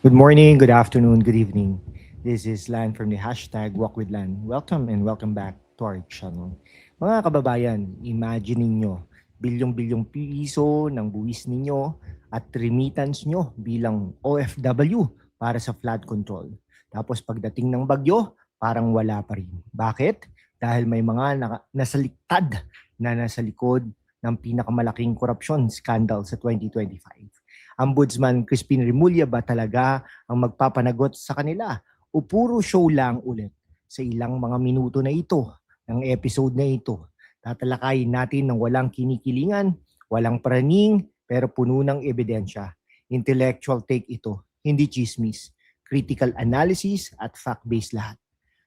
Good morning, good afternoon, good evening. This is Lan from the hashtag Walk with Lan. Welcome and welcome back to our channel. Mga kababayan, imagine ninyo, bilyong-bilyong piso ng buwis ninyo at remittance nyo bilang OFW para sa flood control. Tapos pagdating ng bagyo, parang wala pa rin. Bakit? Dahil may mga nasaliktad na nasa likod ng pinakamalaking korupsyon scandal sa 2025. Ombudsman Crispin Remulla ba talaga ang magpapanagot sa kanila o puro show lang ulit? Sa ilang mga minuto na ito, ng episode na ito, tatalakayin natin ng walang kinikilingan, walang praning, pero puno ng ebidensya. Intellectual take ito, hindi chismis. Critical analysis at fact-based lahat.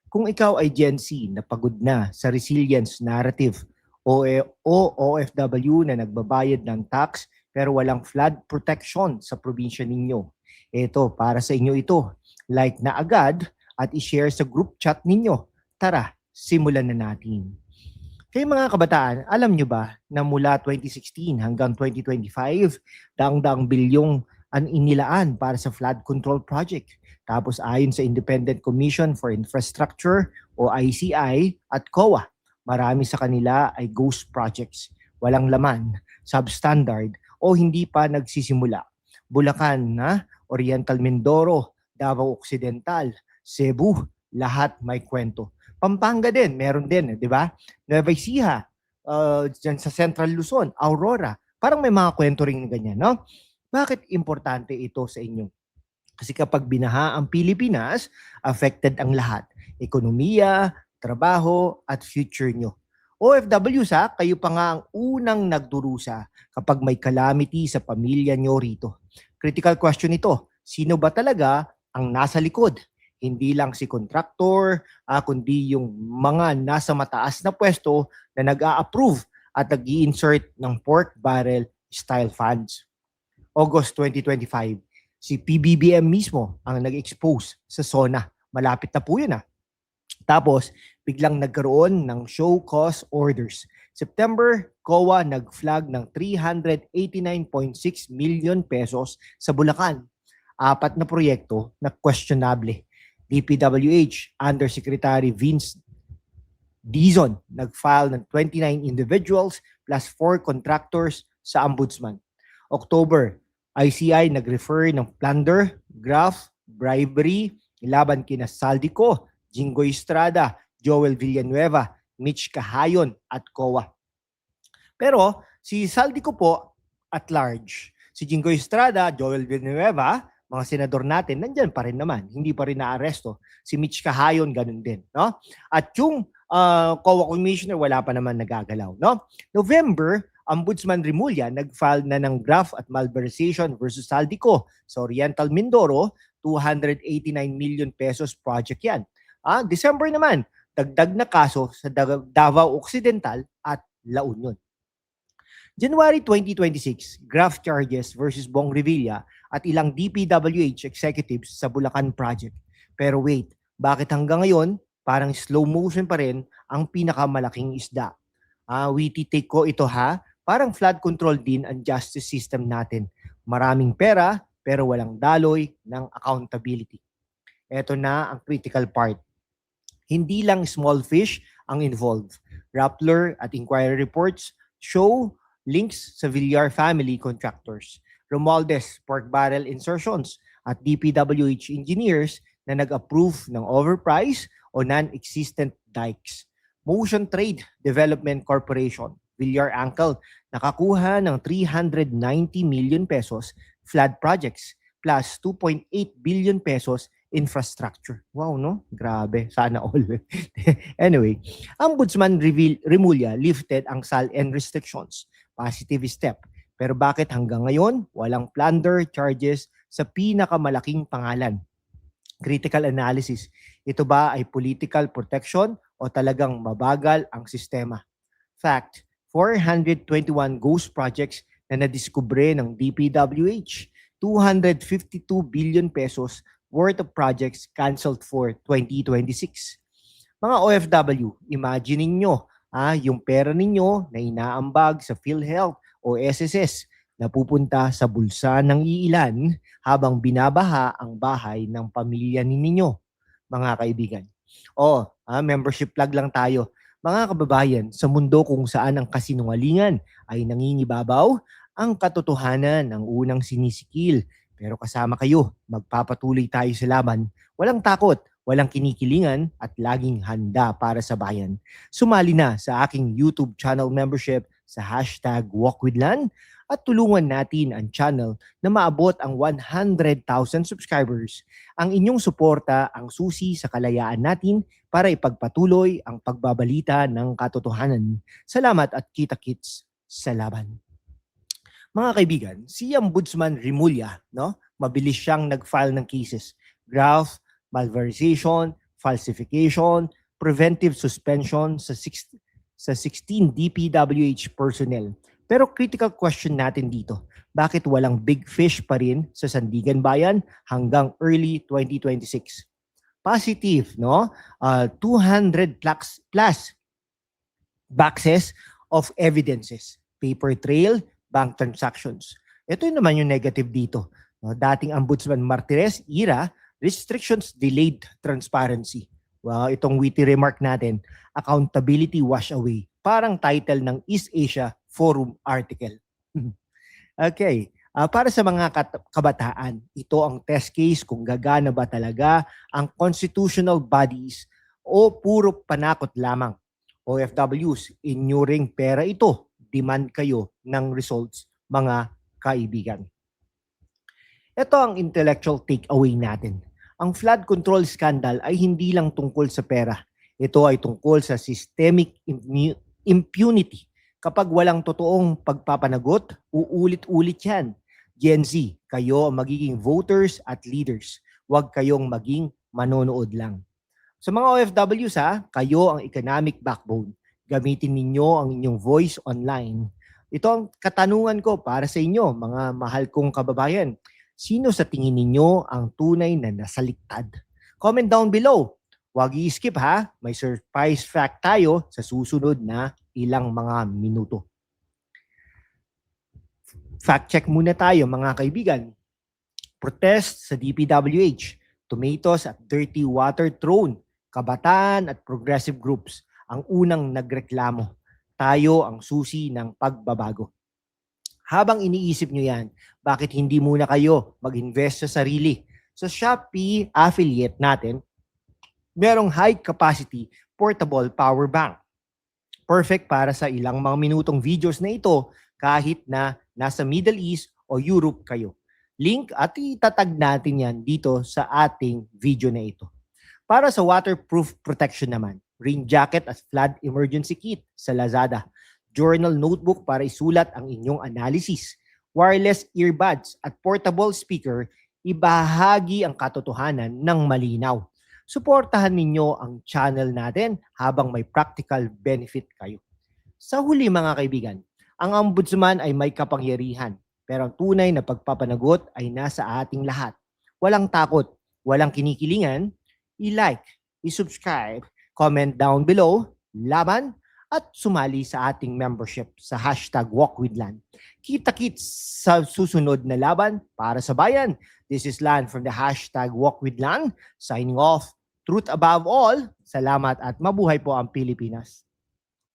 Kung ikaw ay Gen Z na pagod na sa resilience narrative o OFW na nagbabayad ng tax pero walang flood protection sa probinsya ninyo, ito, para sa inyo ito. Like na agad at i-share sa group chat ninyo. Tara, simulan na natin. Kaya mga kabataan, alam nyo ba na mula 2016 hanggang 2025, daang-daang bilyong ang inilaan para sa flood control project. Tapos ayon sa Independent Commission for Infrastructure o ICI at COA, marami sa kanila ay ghost projects, walang laman, substandard o hindi pa nagsisimula. Bulacan, Oriental Mindoro, Davao Occidental, Cebu, lahat may kwento. Pampanga din, meron din, di ba? Nueva Ecija, dyan sa Central Luzon, Aurora, parang may mga kwento rin ganyan, no? Bakit importante ito sa inyo? Kasi kapag binaha ang Pilipinas, affected ang lahat. Ekonomiya, trabaho, at future nyo. OFW kayo pa nga ang unang nagdurusa kapag may calamity sa pamilya nyo rito. Critical question ito, sino ba talaga ang nasa likod? Hindi lang si contractor, kundi yung mga nasa mataas na pwesto na nag-a-approve at nag-i-insert ng pork barrel style funds. August 2025, si PBBM mismo ang nag-expose sa SONA. Malapit na po yun. Tapos, biglang nagkaroon ng show cause orders. September, COA nag-flag ng 389.6 million pesos sa Bulacan. 4 na proyekto na questionable. DPWH Undersecretary Vince Dizon nag-file ng 29 individuals plus 4 contractors sa ombudsman. October, ICI nag-refer ng plunder, graft, bribery, laban kina Saldico, Jingoy Estrada, Joel Villanueva, Mitch Kahayon at COA. Pero si Saldico po at large. Si Jingoy Estrada, Joel Villanueva, mga senador natin, nandyan pa rin naman. Hindi pa rin naaresto. Si Mitch Kahayon, ganun din. No? At yung COA Commissioner, wala pa naman nagagalaw. No? November, Ombudsman Remulla nag-file na ng graft at malversation versus Saldico sa Oriental Mindoro, 289 million pesos project yan. December naman, dagdag na kaso sa Davao Occidental at La Union. January 2026, graft charges versus Bong Revilla at ilang DPWH executives sa Bulacan Project. Pero wait, bakit hanggang ngayon parang slow motion pa rin ang pinakamalaking isda? Witty take ko ito parang flood control din ang justice system natin. Maraming pera pero walang daloy ng accountability. Ito na ang critical part. Hindi lang small fish ang involved. Rappler at inquiry reports show links sa Villar family contractors, Romualdez pork barrel insertions at DPWH engineers na nag-approve ng overprice o non-existent dikes. Motion Trade Development Corporation, Villar Uncle, nakakuha ng 390 million pesos flood projects plus 2.8 billion pesos infrastructure. Wow, no? Grabe. Sana all. Anyway, Ombudsman Remulla lifted ang SALN restrictions. Positive step. Pero bakit hanggang ngayon walang plunder charges sa pinakamalaking pangalan? Critical analysis. Ito ba ay political protection o talagang mabagal ang sistema? Fact, 421 ghost projects na nadiskubre ng DPWH, 252 billion pesos worth of projects canceled for 2026. Mga OFW, imagine ninyo yung pera ninyo na inaambag sa PhilHealth o SSS napupunta sa bulsa ng iilan habang binabaha ang bahay ng pamilya ninyo, mga kaibigan. Membership plug lang tayo. Mga kababayan, sa mundo kung saan ang kasinungalingan ay nangingibabaw, ang katotohanan ang unang sinisikil. Pero kasama kayo, magpapatuloy tayo sa laban. Walang takot, walang kinikilingan at laging handa para sa bayan. Sumali na sa aking YouTube channel membership sa hashtag #WalkWithLan at tulungan natin ang channel na maabot ang 100,000 subscribers. Ang inyong suporta ang susi sa kalayaan natin para ipagpatuloy ang pagbabalita ng katotohanan. Salamat at kita-kits sa laban. Mga kaibigan, si Ombudsman Rimulya, no? Mabilis siyang nag-file ng cases. Graft, malversation, falsification, preventive suspension sa 16 DPWH personnel. Pero critical question natin dito, bakit walang big fish pa rin sa Sandigan Bayan hanggang early 2026? Positive, no? 200 plus boxes of evidences, paper trail, bank transactions. Ito yun naman yung negative dito. No? Dating Ombudsman Martires era, restrictions delayed transparency. Well, itong witty remark natin, accountability wash away. Parang title ng East Asia Forum article. Okay. Para sa mga kabataan, ito ang test case kung gagana ba talaga ang constitutional bodies o puro panakot lamang. OFWs, inyuring pera ito. Demand kayo ng results, mga kaibigan. Ito ang intellectual takeaway natin. Ang flood control scandal ay hindi lang tungkol sa pera. Ito ay tungkol sa systemic impunity. Kapag walang totoong pagpapanagot, uulit-ulit yan. Gen Z, kayo ang magiging voters at leaders. Huwag kayong maging manonood lang. Sa mga OFWs, kayo ang economic backbone. Gamitin ninyo ang inyong voice online. Ito ang katanungan ko para sa inyo, mga mahal kong kababayan. Sino sa tingin ninyo ang tunay na nasaliktad? Comment down below. Huwag i-skip may surprise fact tayo sa susunod na ilang mga minuto. Fact check muna tayo mga kaibigan. Protest sa DPWH, tomatoes at dirty water thrown, kabataan at progressive groups ang unang nagreklamo. Tayo ang susi ng pagbabago. Habang iniisip nyo yan, bakit hindi muna kayo mag-invest sa sarili? Sa Shopee affiliate natin, merong high capacity portable power bank. Perfect para sa ilang mga minutong videos na ito kahit na nasa Middle East o Europe kayo. Link at itatag natin yan dito sa ating video na ito. Para sa waterproof protection naman, rain jacket at flood emergency kit sa Lazada. Journal notebook para isulat ang inyong analysis. Wireless earbuds at portable speaker, ibahagi ang katotohanan ng malinaw. Suportahan ninyo ang channel natin habang may practical benefit kayo. Sa huli mga kaibigan, ang ombudsman ay may kapangyarihan, pero ang tunay na pagpapanagot ay nasa ating lahat. Walang takot, walang kinikilingan, i-like, i-subscribe, comment down below, laban, at sumali sa ating membership sa hashtag #WalkWithLan. Kita-kits sa susunod na laban para sa bayan. This is Lan from the hashtag #WalkWithLan. Signing off. Truth above all. Salamat at mabuhay po ang Pilipinas.